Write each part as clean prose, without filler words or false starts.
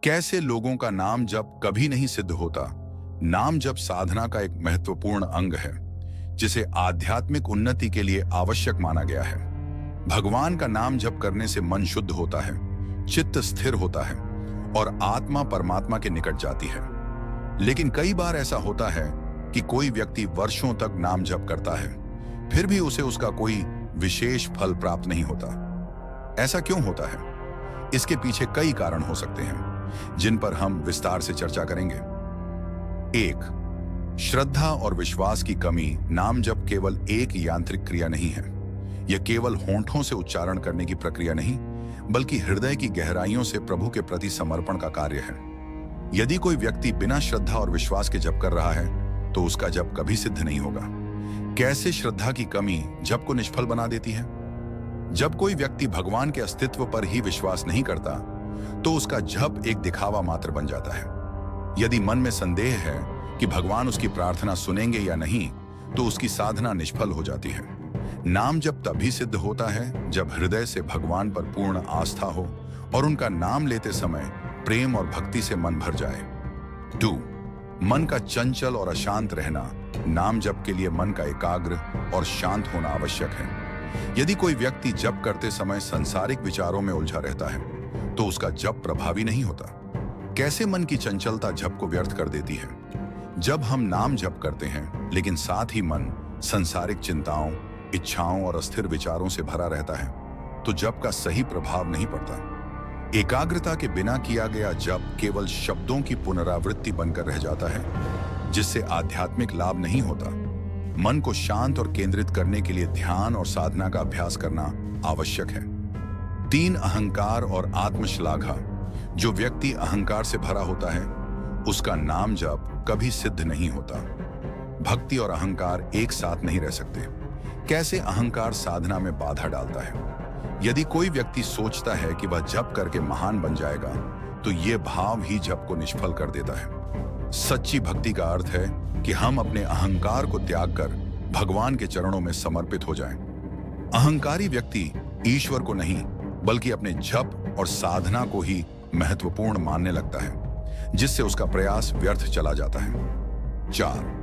कैसे लोगों का नाम जप कभी नहीं सिद्ध होता। नाम जप साधना का एक महत्वपूर्ण अंग है जिसे आध्यात्मिक उन्नति के लिए आवश्यक माना गया है। भगवान का नाम जप करने से मन शुद्ध होता है, चित्त स्थिर होता है और आत्मा परमात्मा के निकट जाती है। लेकिन कई बार ऐसा होता है कि कोई व्यक्ति वर्षों तक नाम जप करता है, फिर भी उसे उसका कोई विशेष फल प्राप्त नहीं होता। ऐसा क्यों होता है? इसके पीछे कई कारण हो सकते हैं जिन पर हम विस्तार से चर्चा करेंगे। 1. श्रद्धा और विश्वास की कमी। नाम जप केवल एक यांत्रिक क्रिया नहीं है। यह केवल होंठों से उच्चारण करने की प्रक्रिया नहीं, बल्कि हृदय की गहराइयों से प्रभु के प्रति समर्पण का कार्य है। यदि कोई व्यक्ति बिना श्रद्धा और विश्वास के जप कर रहा है तो उसका जप कभी सिद्ध नहीं होगा। कैसे श्रद्धा की कमी जप को निष्फल बना देती है? जब कोई व्यक्ति भगवान के अस्तित्व पर ही विश्वास नहीं करता तो उसका जप एक दिखावा मात्र बन जाता है। यदि मन में संदेह है कि भगवान उसकी प्रार्थना सुनेंगे या नहीं, तो उसकी साधना निष्फल हो जाती है। नाम जप तभी सिद्ध होता है जब हृदय से भगवान पर पूर्ण आस्था हो और उनका नाम लेते समय प्रेम और भक्ति से मन भर जाए। 2. मन का चंचल और अशांत रहना। नाम जप के लिए मन का एकाग्र और शांत होना आवश्यक है। यदि कोई व्यक्ति जप करते समय सांसारिक विचारों में उलझा रहता है तो उसका जप प्रभावी नहीं होता। कैसे मन की चंचलता जप को व्यर्थ कर देती है? जब हम नाम जप करते हैं लेकिन साथ ही मन सांसारिक चिंताओं, इच्छाओं और अस्थिर विचारों से भरा रहता है तो जप का सही प्रभाव नहीं पड़ता। एकाग्रता के बिना किया गया जप केवल शब्दों की पुनरावृत्ति बनकर रह जाता है, जिससे आध्यात्मिक लाभ नहीं होता। मन को शांत और केंद्रित करने के लिए ध्यान और साधना का अभ्यास करना आवश्यक है। 3. अहंकार और आत्मश्लाघा। जो व्यक्ति अहंकार से भरा होता है उसका नाम जप कभी सिद्ध नहीं होता। भक्ति और अहंकार एक साथ नहीं रह सकते। कैसे अहंकार साधना में बाधा डालता है? यदि कोई व्यक्ति सोचता है कि वह जप करके महान बन जाएगा तो यह भाव ही जप को निष्फल कर देता है। सच्ची भक्ति का अर्थ है कि हम अपने अहंकार को त्याग कर भगवान के चरणों में समर्पित हो जाएं। अहंकारी व्यक्ति ईश्वर को नहीं बल्कि अपने जप और साधना को ही महत्वपूर्ण मानने लगता है, जिससे उसका प्रयास व्यर्थ चला जाता है। 4.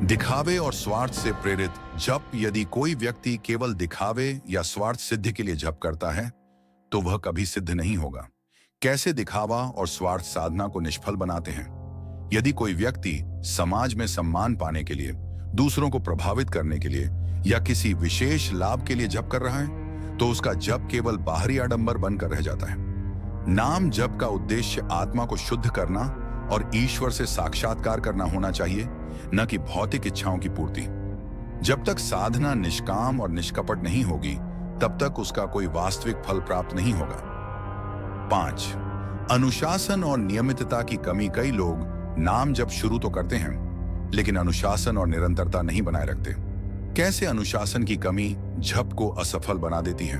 दिखावे और स्वार्थ से प्रेरित जप। यदि कोई व्यक्ति केवल दिखावे या स्वार्थ सिद्धि के लिए जप करता है तो वह कभी सिद्ध नहीं होगा। कैसे दिखावा और स्वार्थ साधना को निष्फल बनाते हैं? यदि कोई व्यक्ति समाज में सम्मान पाने के लिए, दूसरों को प्रभावित करने के लिए या किसी विशेष लाभ के लिए जप कर रहा है तो उसका जप केवल बाहरी आडंबर बनकर रह जाता है। नाम जप का उद्देश्य आत्मा को शुद्ध करना और ईश्वर से साक्षात्कार करना होना चाहिए, न कि भौतिक इच्छाओं की पूर्ति। जब तक साधना निष्काम और निष्कपट नहीं होगी तब तक उसका कोई वास्तविक फल प्राप्त नहीं होगा। 5. अनुशासन और नियमितता की कमी। कई लोग नाम जप शुरू तो करते हैं लेकिन अनुशासन और निरंतरता नहीं बनाए रखते। कैसे अनुशासन की कमी जप को असफल बना देती है?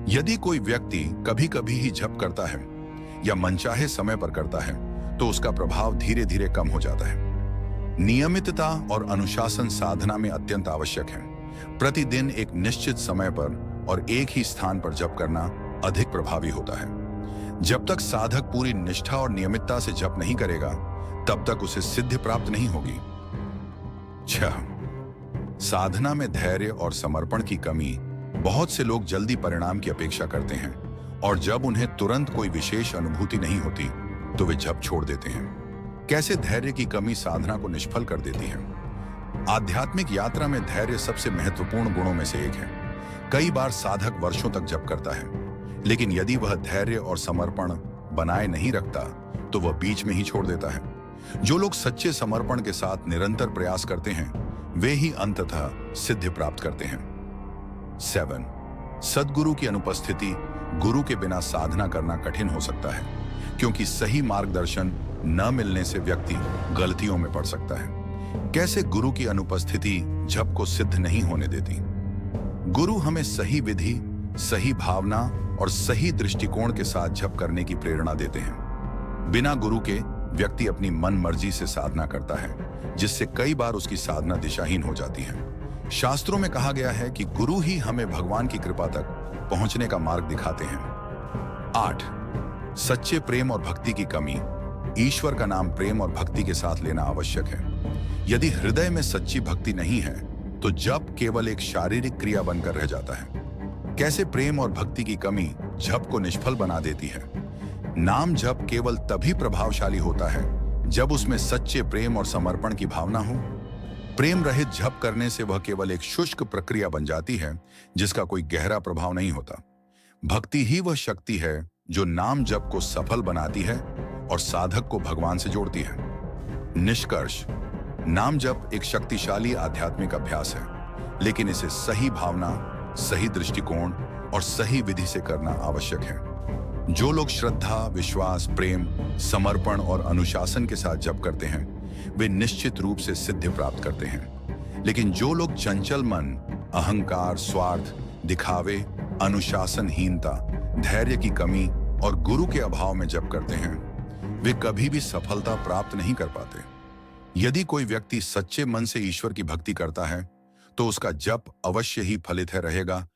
यदि कोई व्यक्ति कभी कभी ही जप करता है या मनचाहे समय पर करता है तो उसका प्रभाव धीरे धीरे कम हो जाता है। नियमितता और अनुशासन साधना में अत्यंत आवश्यक है। प्रतिदिन एक निश्चित समय पर और एक ही स्थान पर जप करना अधिक प्रभावी होता है। जब तक साधक पूरी निष्ठा और नियमितता से जप नहीं करेगा तब तक उसे सिद्धि प्राप्त नहीं होगी। 6. साधना में धैर्य और समर्पण की कमी। बहुत से लोग जल्दी परिणाम की अपेक्षा करते हैं और जब उन्हें तुरंत कोई विशेष अनुभूति नहीं होती तो वे जप छोड़ देते हैं। कैसे धैर्य की कमी साधना को निष्फल कर देती है? आध्यात्मिक यात्रा में धैर्य सबसे महत्वपूर्ण गुणों में से एक है। कई बार साधक वर्षों तक जप करता है, लेकिन यदि वह धैर्य और समर्पण बनाए नहीं रखता तो वह बीच में ही छोड़ देता है। जो लोग सच्चे समर्पण के साथ निरंतर प्रयास करते हैं वे ही अंततः सिद्धि प्राप्त करते हैं। 7. सद्गुरु की अनुपस्थिति। गुरु के बिना साधना करना कठिन हो सकता है क्योंकि सही मार्गदर्शन न मिलने से व्यक्ति गलतियों में पड़ सकता है। कैसे गुरु की अनुपस्थिति जप को सिद्ध नहीं होने देती? गुरु हमें सही विधि, सही भावना और सही दृष्टिकोण के साथ जप करने की प्रेरणा देते हैं। बिना गुरु के व्यक्ति अपनी मन मर्जी से साधना करता है, जिससे कई बार उसकी साधना दिशाहीन हो जाती है। शास्त्रों में कहा गया है कि गुरु ही हमें भगवान की कृपा तक पहुंचने का मार्ग दिखाते हैं। 8. सच्चे प्रेम और भक्ति की कमी। ईश्वर का नाम प्रेम और भक्ति के साथ लेना आवश्यक है। यदि हृदय में सच्ची भक्ति नहीं है तो जप केवल एक शारीरिक क्रिया बनकर रह जाता है। कैसे प्रेम और भक्ति की कमी जप को निष्फल बना देती है। नाम जप केवल तभी प्रभावशाली होता है जब उसमें सच्चे प्रेम और समर्पण की भावना हो। प्रेम रहित जप करने से वह केवल एक शुष्क प्रक्रिया बन जाती है जिसका कोई गहरा प्रभाव नहीं होता। भक्ति ही वह शक्ति है जो नाम जप को सफल बनाती है और साधक को भगवान से जोड़ती है। निष्कर्ष, नाम जप एक शक्तिशाली आध्यात्मिक अभ्यास है, लेकिन इसे सही भावना, सही दृष्टिकोण और सही विधि से करना आवश्यक है। जो लोग श्रद्धा, विश्वास, प्रेम, समर्पण और अनुशासन के साथ जप करते हैं वे निश्चित रूप से सिद्धि प्राप्त करते हैं। लेकिन जो लोग चंचल मन, अहंकार, स्वार्थ, दिखावे, अनुशासनहीनता, धैर्य की कमी और गुरु के अभाव में जप करते हैं वे कभी भी सफलता प्राप्त नहीं कर पाते। यदि कोई व्यक्ति सच्चे मन से ईश्वर की भक्ति करता है तो उसका जप अवश्य ही फलित है रहेगा